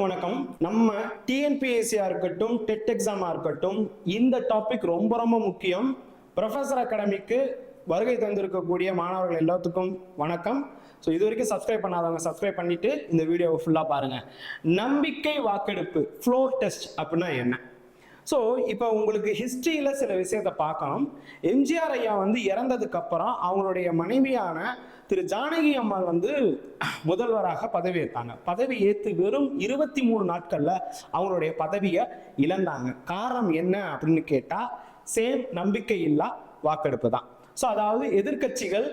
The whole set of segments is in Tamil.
அனைவருக்கும் வணக்கம். நம்ம டிஎன்பிஎஸ்சியா இருக்கட்டும், டெட் எக்ஸாமா இருக்கட்டும், இந்த டாபிக் ரொம்ப ரொம்ப முக்கியம். ப்ரொஃபசர் அகாடமிக்கு வருகை தந்திருக்கக்கூடிய மாணவர்கள் எல்லாத்துக்கும் வணக்கம். ஸோ இது வரைக்கும் சப்ஸ்கிரைப் பண்ணாதவங்க சப்ஸ்கிரைப் பண்ணிட்டு இந்த வீடியோவை ஃபுல்லாக பாருங்க. நம்பிக்கை வாக்கெடுப்பு ஃப்ளோர் டெஸ்ட் அப்படின்னா என்ன? ஸோ இப்போ உங்களுக்கு ஹிஸ்ட்ரியில் சில விஷயத்தை பார்க்கணும். எம்ஜிஆர் ஐயா இறந்ததுக்கு அப்புறம் அவங்களுடைய மனைவியான திரு ஜானகி அம்மாள் முதல்வராக பதவியேற்றாங்க. பதவி ஏற்று வெறும் 23 நாட்கள்ல அவங்களுடைய பதவியை இழந்தாங்க. காரணம் என்ன அப்படின்னு கேட்டால் சேம் நம்பிக்கை இல்லா வாக்கெடுப்பு தான். ஸோ அதாவது எதிர்கட்சிகள்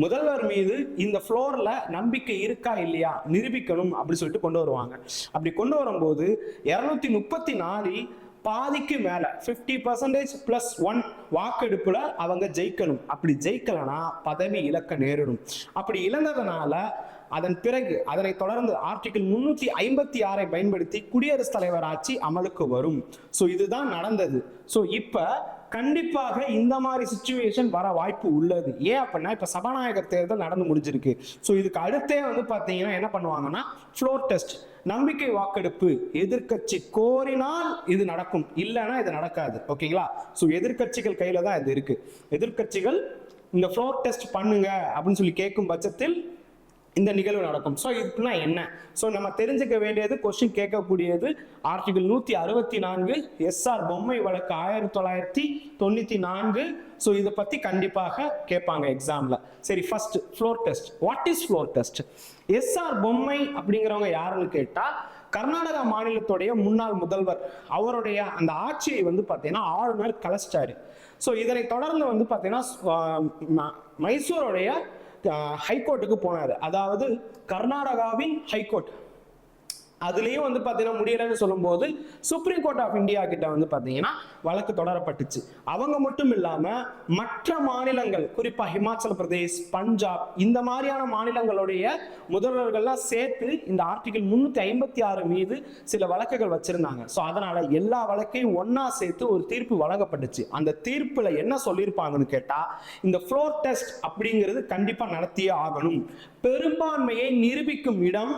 முதல்வர் மீது இந்த ஃப்ளோர்ல நம்பிக்கை இருக்கா இல்லையா நிரூபிக்கணும் அப்படின்னு சொல்லிட்டு கொண்டு வருவாங்க. அப்படி கொண்டு வரும்போது 234 பாதிக்கு மேல 50% +1 வாக்கெடுப்புல அவங்க ஜெயிக்கணும். அப்படி ஜெயிக்கலனா பதவி இழக்க நேரிடும். அப்படி இழந்ததுனால அதன் பிறகு அதனை தொடர்ந்து ஆர்டிகிள் 356 பயன்படுத்தி குடியரசுத் தலைவர் ஆட்சி அமலுக்கு வரும். ஸோ இதுதான் நடந்தது. ஸோ இப்ப கண்டிப்பாக இந்த மாதிரி சிச்சுவேஷன் வர வாய்ப்பு உள்ளது. ஏன் அப்படின்னா இப்ப சபாநாயகர் தேர்தல் நடந்து முடிஞ்சிருக்கு. ஸோ இதுக்கு அடுத்தே பாத்தீங்கன்னா என்ன பண்ணுவாங்கன்னா ஃப்ளோர் டெஸ்ட், நம்பிக்கை வாக்கெடுப்பு. எதிர்கட்சி கோரினால் இது நடக்கும், இல்லைன்னா இது நடக்காது. ஓகேங்களா? ஸோ எதிர்கட்சிகள் கையில தான் இது இருக்கு. எதிர்கட்சிகள் இந்த ஃப்ளோர் டெஸ்ட் பண்ணுங்க அப்படின்னு சொல்லி கேட்கும் பட்சத்தில் இந்த நிகழ்வு நடக்கும். ஸோ இதுனா என்ன? ஸோ நம்ம தெரிஞ்சுக்க வேண்டியது, கொஸ்டின் கேட்கக்கூடியது ஆர்டிகிள் 164 எஸ்ஆர் பொம்மை வழக்கு 1994. ஸோ இதை பத்தி கண்டிப்பாக கேட்பாங்க எக்ஸாம்ல. சரி, first floor test. What is floor test? S R Bommai அப்படிங்கிறவங்க யாருன்னு கேட்டா கர்நாடகா மாநிலத்துடைய முன்னாள் முதல்வர். அவருடைய அந்த ஆட்சியை பார்த்தீங்கன்னா ஆளுநர் கலைச்சிட்டாரு. ஸோ இதனை தொடர்ந்து பார்த்தீங்கன்னா மைசூருடைய ஹைகோர்ட்டுக்கு போனாரு. அதாவது கர்நாடகாவின் ஹைகோர்ட். அதுலயும் பாத்தீங்கன்னா முடியலன்னு சொல்லும் போது சுப்ரீம் கோர்ட் ஆஃப் இந்தியா கிட்ட பாத்தீங்கன்னா வழக்கு தொடரப்பட்டுச்சு. அவங்க மட்டும் இல்லாம மற்ற மாநிலங்கள், குறிப்பா ஹிமாச்சல பிரதேஷ், பஞ்சாப், இந்த மாதிரியான மாநிலங்களுடைய முதல்வர்கள்லாம் சேர்த்து இந்த ஆர்டிகிள் 356 மீது சில வழக்குகள் வச்சிருந்தாங்க. ஸோ அதனால எல்லா வழக்கையும் ஒன்னா சேர்த்து ஒரு தீர்ப்பு வழங்கப்பட்டுச்சு. அந்த தீர்ப்புல என்ன சொல்லியிருப்பாங்கன்னு கேட்டா, இந்த ஃப்ளோர் டெஸ்ட் அப்படிங்கிறது கண்டிப்பா நடத்தியே ஆகணும். பெரும்பான்மையை நிரூபிக்கும் இடம்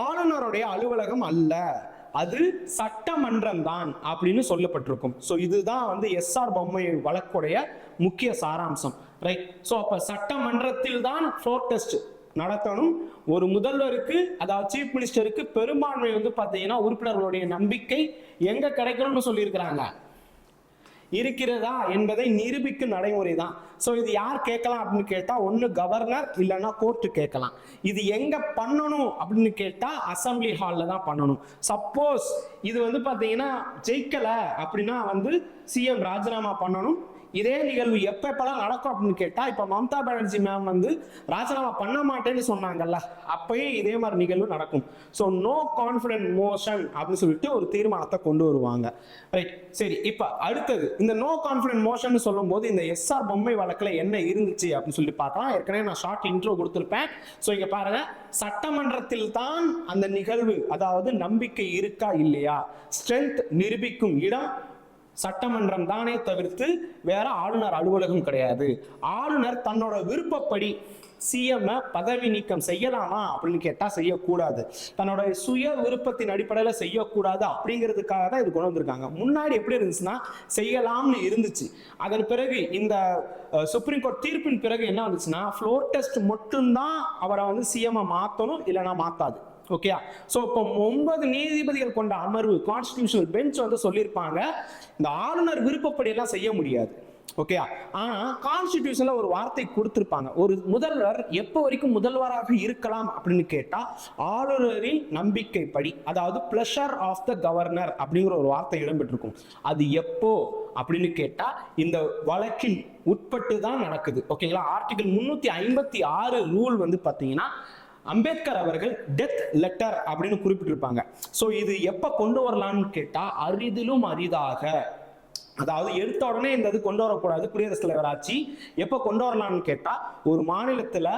ஆளுநருடைய அலுவலகம் அல்ல, அது சட்டமன்றம் தான் அப்படின்னு சொல்லப்பட்டிருக்கும். ஸோ இதுதான் எஸ்ஆர் பொம்மை வழக்குடைய முக்கிய சாராம்சம். ரைட். ஸோ அப்ப சட்டமன்றத்தில் தான் ஃப்ளோர் டெஸ்ட் நடத்தணும். ஒரு முதல்வருக்கு, அதாவது சீஃப் மினிஸ்டருக்கு பெரும்பான்மை பாத்தீங்கன்னா உறுப்பினர்களுடைய நம்பிக்கை எங்க கிடைக்கணும்னு சொல்லியிருக்கிறாங்க, இருக்கிறதா என்பதை நிரூபிக்கும் நடைமுறை தான். ஸோ இது யார் கேட்கலாம் அப்படின்னு கேட்டா, ஒன்று கவர்னர் இல்லைன்னா கோர்ட்டு கேட்கலாம். இது எங்க பண்ணணும் அப்படின்னு கேட்டா அசம்பிளி ஹாலில் தான் பண்ணணும். சப்போஸ் இது பார்த்தீங்கன்னா ஜெயிக்கல அப்படின்னா சிஎம் ராஜினாமா பண்ணணும். இதே நிகழ்வு எப்பெல்லாம் நடக்கும் அப்படின்னு கேட்டா, இப்ப மம்தா பானர்ஜி மேம் ராஜினாமா பண்ண மாட்டேன்னு சொன்னாங்கல்ல, அப்பயே இதே மாதிரி நிகழ்வு நடக்கும். ஸோ நோ கான்ஃபிடன்ட் மோஷன் அப்படின்னு சொல்லிட்டு ஒரு தீர்மானத்தை கொண்டு வருவாங்க. ரைட். சரி, இப்ப அடுத்தது இந்த நோ கான்ஃபிடன்ட் மோஷன் சொல்லும் போது இந்த எஸ்ஆர் பொம்மை வழக்குல என்ன இருந்துச்சு அப்படின்னு சொல்லி பார்க்கலாம். ஏற்கனவே நான் ஷார்ட் இன்ட்ரோ கொடுத்திருப்பேன். ஸோ இங்க பாருங்க, சட்டமன்றத்தில் தான் அந்த நிகழ்வு, அதாவது நம்பிக்கை இருக்கா இல்லையா, ஸ்ட்ரென்த் நிரூபிக்கும் இடம் சட்டமன்றம் தானே தவிர்த்து வேற ஆளுநர் அலுவலகம் கிடையாது. ஆளுநர் தன்னோட விருப்பப்படி சிஎம் பதவி நீக்கம் செய்யலாமா அப்படின்னு கேட்டா செய்யக்கூடாது. தன்னோட சுய விருப்பத்தின் அடிப்படையில செய்யக்கூடாது. அப்படிங்கிறதுக்காக தான் இது கொண்டு வந்திருக்காங்க. முன்னாடி எப்படி இருந்துச்சுன்னா செய்யலாம்னு இருந்துச்சு. அதன் பிறகு இந்த சுப்ரீம் கோர்ட் தீர்ப்பின் பிறகு என்ன வந்துச்சுன்னா, ஃப்ளோர் டெஸ்ட் மட்டும்தான் அவரை சிஎம் மாத்தணும், இல்லைன்னா மாத்தாது. ஓகே. சோ இப்போ 9 நீதிபதிகள் கொண்ட அமர்வு, கான்ஸ்டிடியூஷனல் பெஞ்ச் சொல்லியிருப்பாங்க, இந்த ஆளுநர் விருப்பப்படி எல்லாம் செய்ய முடியாது. ஓகே. ஆனா கான்ஸ்டிடியூஷன்ல ஒரு வார்த்தை கொடுத்திருப்பாங்க, ஒரு முதல்வர் எப்போ வரைக்கும் முதல்வராக இருக்கலாம் அப்படின்னு கேட்டா ஆளுநரின் நம்பிக்கைப்படி, அதாவது பிளஷர் ஆஃப் த கவர்னர் அப்படிங்கிற ஒரு வார்த்தை இடம்பெற்றிருக்கும். அது எப்போ அப்படின்னு கேட்டா இந்த வழக்கில் உட்பட்டு தான் நடக்குது. ஓகேங்களா? ஆர்டிகிள் 356 ரூல் பாத்தீங்கன்னா அம்பேத்கர் அவர்கள் டெத் லெட்டர் அப்படின்னு குறிப்பிட்டிருப்பாங்க. ஸோ இது எப்ப கொண்டு வரலாம்னு கேட்டா அரிதிலும் அரிதாக, அதாவது எடுத்த உடனே இந்த இது கொண்டு வரக்கூடாது. குடியரசுத் தலைவர் ஆட்சி எப்ப கொண்டு வரலாம்னு கேட்டா, ஒரு மாநிலத்துல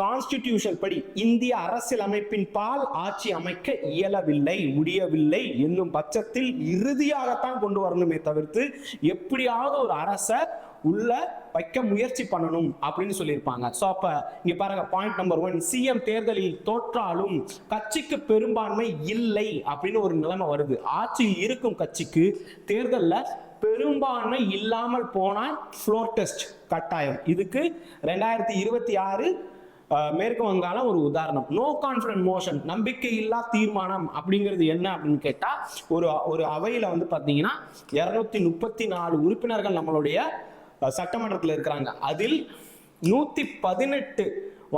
கான்ஸ்டிடியூஷன் படி இந்திய அரசியல் அமைப்பின் பால் ஆட்சி அமைக்க இயலவில்லை, முடியவில்லை என்னும் பட்சத்தில் இறுதியாகத்தான் கொண்டு வரணுமே தவிர்த்து எப்படியாவது ஒரு அரச உள்ள வைக்க முயற்சி பண்ணணும் அப்படின்னு சொல்லியிருப்பாங்க. ஸோ அப்ப இங்க பாருங்க, பாயிண்ட் நம்பர் 1, சிஎம் தேர்தலில் தோற்றாலும் கட்சிக்கு பெரும்பான்மை இல்லை அப்படின்னு ஒரு நிலைமை வருது. ஆட்சியில் இருக்கும் கட்சிக்கு தேர்தலில் பெரும்பான்மை இல்லாமல் போனால் ஃப்ளோர் டெஸ்ட் கட்டாயம். இதுக்கு 2026 மேற்கு வங்காளம் ஒரு உதாரணம். நோ கான்ஃபிடன்ட் மோஷன், நம்பிக்கை இல்லா தீர்மானம் அப்படிங்கிறது என்ன அப்படின்னு கேட்டா, ஒரு அவையில வந்து பாத்தீங்கன்னா 234 உறுப்பினர்கள் நம்மளுடைய சட்டமன்றத்தில் இருக்கிறாங்க. அதில் 118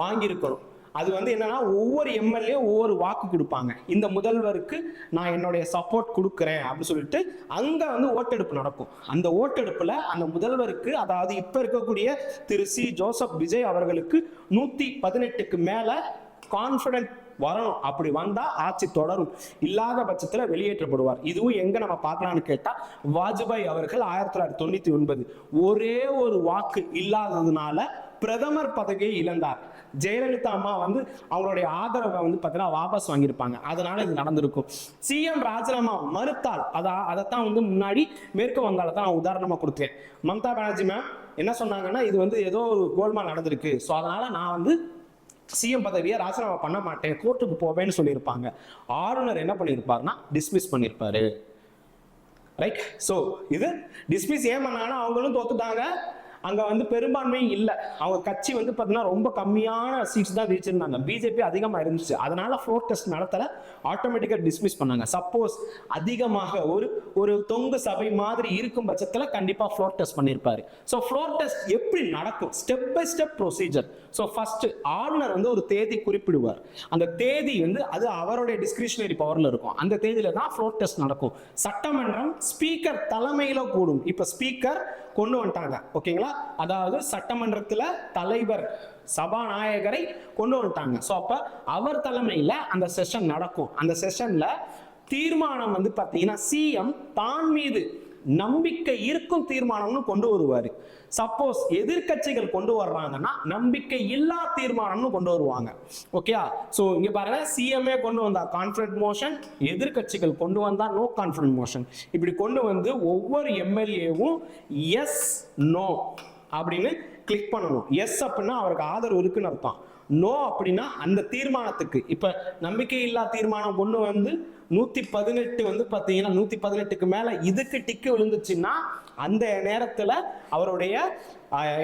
வாங்கியிருக்கணும். அது வந்து என்னன்னா, ஒவ்வொரு எம்எல்ஏ ஒவ்வொரு வாக்கு கொடுப்பாங்க. இந்த முதல்வருக்கு நான் என்னுடைய சப்போர்ட் கொடுக்குறேன் அப்படின்னு சொல்லிட்டு அங்க வந்து ஓட்டெடுப்பு நடக்கும். அந்த ஓட்டெடுப்புல அந்த முதல்வருக்கு, அதாவது இப்ப இருக்கக்கூடிய திரு சி ஜோசப் விஜய் அவர்களுக்கு 118க்கு மேல கான்பிடன்ட் வரணும். அப்படி வந்தா ஆட்சி தொடரும், இல்லாத பட்சத்துல வெளியேற்றப்படுவார். இதுவும் எங்க நம்ம பார்க்கலாம்னு கேட்டா, வாஜ்பாய் அவர்கள் 1999 ஒரே ஒரு வாக்கு இல்லாததுனால பிரதமர் பதவியை இழந்தார். ஜெயலலிதா அம்மா வந்து அவங்களுடைய ஆதரவை வந்து பார்த்தீங்கன்னா வாபஸ் வாங்கியிருப்பாங்க. அதனால இது நடந்திருக்கும். சிஎம் ராஜினாமா மறுத்தால், அதைத்தான் வந்து முன்னாடி மேற்கு வங்காளத்தை நான் உதாரணமா கொடுத்தேன். மம்தா பானர்ஜி மேம் என்ன சொன்னாங்கன்னா, இது வந்து ஏதோ ஒரு கோல்மால் நடந்திருக்கு, ஸோ அதனால நான் வந்து சிஎம் பதவியை ராஜினாமா பண்ண மாட்டேன், கோர்ட்டுக்கு போவேன்னு சொல்லியிருப்பாங்க. ஆளுநர் என்ன பண்ணியிருப்பாருன்னா டிஸ்மிஸ் பண்ணியிருப்பாரு. ரைட். ஸோ இது டிஸ்மிஸ் ஏன் பண்ணாங்கன்னா, அவங்களும் தோத்துட்டாங்க, அங்க வந்து பெரும்பான்மை இல்லை. அவங்க கட்சி வந்து பார்த்தீங்கன்னா ரொம்ப கம்மியான சீட்ஸ் தான் ஜெயிச்சிருந்தாங்க, பிஜேபி அதிகமாக இருந்துச்சு. அதனால ஃப்ளோர் டெஸ்ட் நடத்தல, ஆட்டோமேட்டிக்காக டிஸ்மிஸ் பண்ணாங்க. சப்போஸ் அதிகமாக ஒரு தொங்கு சபை மாதிரி இருக்கும் பட்சத்தில் கண்டிப்பாக ஃப்ளோர் டெஸ்ட் பண்ணியிருப்பாரு. ஸோ ஃப்ளோர் டெஸ்ட் எப்படி நடக்கும், step by step procedure. So first ஆளுநர் வந்து ஒரு தேதி குறிப்பிடுவார். அந்த தேதி வந்து அது அவருடைய டிஸ்கிரிஷனரி பவர்ல இருக்கும். அந்த தேதியில தான் ஃப்ளோர் டெஸ்ட் நடக்கும். சட்டமன்றம் ஸ்பீக்கர் தலைமையில கூடும். இப்ப ஸ்பீக்கர் கொண்டு வந்துட்டாங்க, ஓகேங்களா? அதாவது சட்டமன்றத்துல தலைவர் சபாநாயகரை கொண்டு வந்துட்டாங்க. ஸோ அப்ப அவர் தலைமையில அந்த செஷன் நடக்கும். அந்த செஷன்ல தீர்மானம் வந்து பாத்தீங்கன்னா சிஎம் தான் மீது நம்பிக்கை இருக்கும் தீர்மானம்னு கொண்டு வருவாரு. சப்போஸ் எதிர்கட்சிகள் கொண்டு வர்றாங்கன்னா நம்பிக்கை இல்லா தீர்மானம்னு கொண்டு வருவாங்க. ஓகேயா? சோ இங்க பாருங்க, சிஎம்ஏ கொண்டு வந்தா கான்ஃபிடன்ட் மோஷன், எதிர்கட்சிகள் கொண்டு வந்தா நோ கான்ஃபிடன்ட் மோஷன். இப்படி கொண்டு வந்து ஒவ்வொரு எம்எல்ஏவும் எஸ் நோ அப்படின்னு கிளிக் பண்ணணும். எஸ் அப்படின்னா அவருக்கு ஆதரவு இருக்குன்னு அர்த்தம். நோ அப்படின்னா அந்த தீர்மானத்துக்கு, இப்ப நம்பிக்கை இல்லா தீர்மானம் கொண்டு வந்து 118 வந்து பாத்தீங்கன்னா 118க்கு மேல இதுக்கு டிக்கு விழுந்துச்சுன்னா அந்த நேரத்துல அவருடைய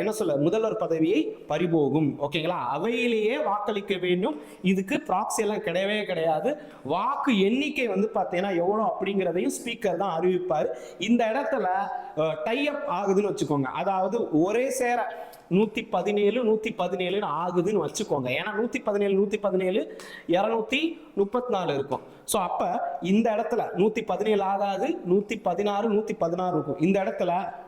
என்ன சொல்ல முதல்வர் பதவியை பறிபோகும். ஓகேங்களா? அவையிலேயே வாக்களிக்க வேண்டும். இதுக்கு ப்ராக்ஸி எல்லாம் கிடையவே கிடையாது. வாக்கு எண்ணிக்கை வந்து பாத்தீங்கன்னா எவ்வளவு அப்படிங்கிறதையும் ஸ்பீக்கர் தான் அறிவிப்பார். இந்த இடத்துல டை அப் ஆகுதுன்னு வச்சுக்கோங்க. அதாவது ஒரே சேர 117 ஆகுதுன்னு வச்சுக்கோங்க. ஏன்னா 117 234 இருக்கும். ஸோ அப்ப இந்த இடத்துல 117 ஆகாது, 116 இருக்கும். இந்த இடத்துல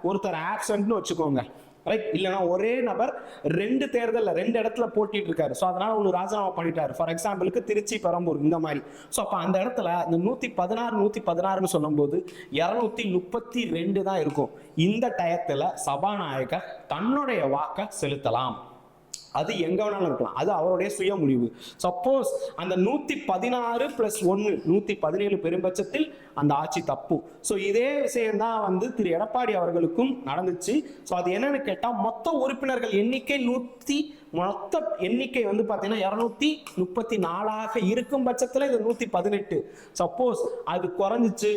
ஒருத்தர் ஆப்சென்ட்னு வச்சுக்கோங்க, ரைட்? இல்லைன்னா ஒரே நபர் 2 தேர்தலில் 2 இடத்துல போட்டிட்டு இருக்காரு. ஸோ அதனால ஒன்று ராஜினாமா பண்ணிட்டாரு. ஃபார் எக்ஸாம்பிளுக்கு திருச்சி, பெரம்பூர் இந்த மாதிரி. ஸோ அப்போ அந்த இடத்துல இந்த 116 சொல்லும்போது 232 தான் இருக்கும். இந்த டயத்துல சபாநாயகர் தன்னுடைய வாக்கை செலுத்தலாம். அது எங்க வேணாலும் இருக்கலாம், அது அவருடைய சுய முடிவு. சப்போஸ் அந்த 116 + 1 117 பெரும்பட்சத்தில் அந்த ஆட்சி தப்பு. ஸோ இதே விஷயம் தான் வந்து திரு எடப்பாடி அவர்களுக்கும் நடந்துச்சு. ஸோ அது என்னன்னு கேட்டா, மொத்த உறுப்பினர்கள் எண்ணிக்கை மொத்த எண்ணிக்கை வந்து பாத்தீங்கன்னா 234 இருக்கும் பட்சத்துல இது 118. சப்போஸ் அது குறைஞ்சிச்சு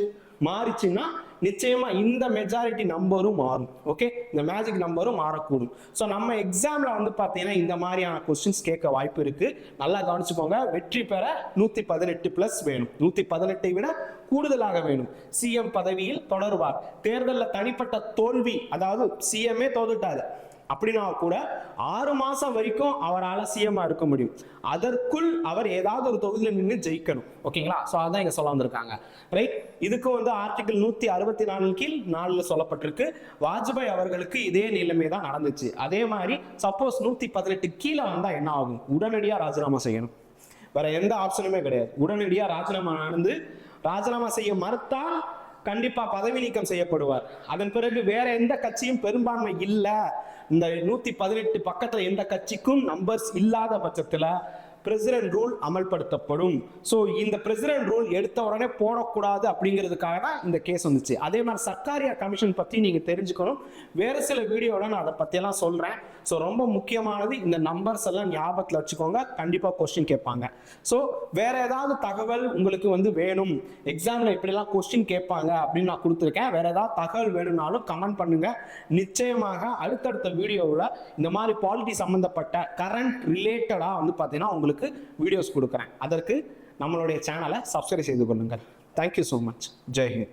மாறிச்சுன்னா நிச்சயமா இந்த மெஜாரிட்டி நம்பரும் மாறும். ஓகே, இந்த மேஜிக் நம்பரும் மாறக்கூடும். ஸோ நம்ம எக்ஸாம்ல வந்து பாத்தீங்கன்னா இந்த மாதிரியான கொஸ்டின்ஸ் கேட்க வாய்ப்பு இருக்கு. நல்லா கவனிச்சுக்கோங்க. வெற்றி பெற 118+ வேணும், 118 விட கூடுதலாக வேணும். சிஎம் பதவியில் தொடர்வார். தேர்தலில் தனிப்பட்ட தோல்வி, அதாவது சிஎம்ஏ தோத்துட்டாரு அப்படின்னா கூட 6 மாசம் வரைக்கும் அவரால் சிஎம்மா இருக்க முடியும். அதற்குள் அவர் ஏதாவது ஒரு தொகுதியில் நின்று ஜெயிக்கணும். ஓகேங்களா? ஸோ அதான் இங்க சொல்ல வந்திருக்காங்க, ரைட்? இதுக்கு வந்து ஆர்டிகிள் 164 கீழ் 4 சொல்லப்பட்டிருக்கு. வாஜ்பாய் அவர்களுக்கு இதே நிலைமை தான் நடந்துச்சு. அதே மாதிரி சப்போஸ் 118 கீழே வந்தா என்ன ஆகும்? உடனடியா ராஜினாமா செய்யணும். வேற எந்த ஆப்ஷனுமே கிடையாது. உடனடியா ராஜினாமா செய்ய மறுத்தால் கண்டிப்பா பதவி நீக்கம் செய்யப்படுவார். அதன் பிறகு வேற எந்த கட்சியும் பெரும்பான்மை இல்ல, இந்த 118 பக்கத்துல எந்த கட்சிக்கும் நம்பர்ஸ் இல்லாத பட்சத்துல பிரசிடென்ட் ரூல் அமல்படுத்தப்படும். ஸோ இந்த பிரசிடென்ட் ரூல் எடுத்த உடனே போடக்கூடாது அப்படிங்கிறதுக்காக தான் இந்த கேஸ் வந்துச்சு. அதே மாதிரி சர்க்காரியா கமிஷன் பற்றி நீங்கள் தெரிஞ்சுக்கணும். வேறு சில வீடியோவில் நான் அதை பற்றியெல்லாம் சொல்கிறேன். ஸோ ரொம்ப முக்கியமானது இந்த நம்பர்ஸ் எல்லாம் ஞாபகத்தில் வச்சுக்கோங்க, கண்டிப்பாக கொஸ்டின் கேட்பாங்க. ஸோ வேற ஏதாவது தகவல் உங்களுக்கு வந்து வேணும், எக்ஸாமில் இப்படிலாம் கொஸ்டின் கேட்பாங்க அப்படின்னு நான் கொடுத்துருக்கேன். வேற ஏதாவது தகவல் வேணும்னாலும் கமெண்ட் பண்ணுங்க. நிச்சயமாக அடுத்தடுத்த வீடியோவில் இந்த மாதிரி பாலிட்டி சம்மந்தப்பட்ட கரண்ட் ரிலேட்டடாக வந்து பார்த்தீங்கன்னா உங்களுக்கு வீடியோஸ் கொடுக்குறேன். அதற்கு நம்மளுடைய சேனலை சப்ஸ்கிரைப் செய்து கொள்ளுங்கள். Thank you so much. Jai Hind.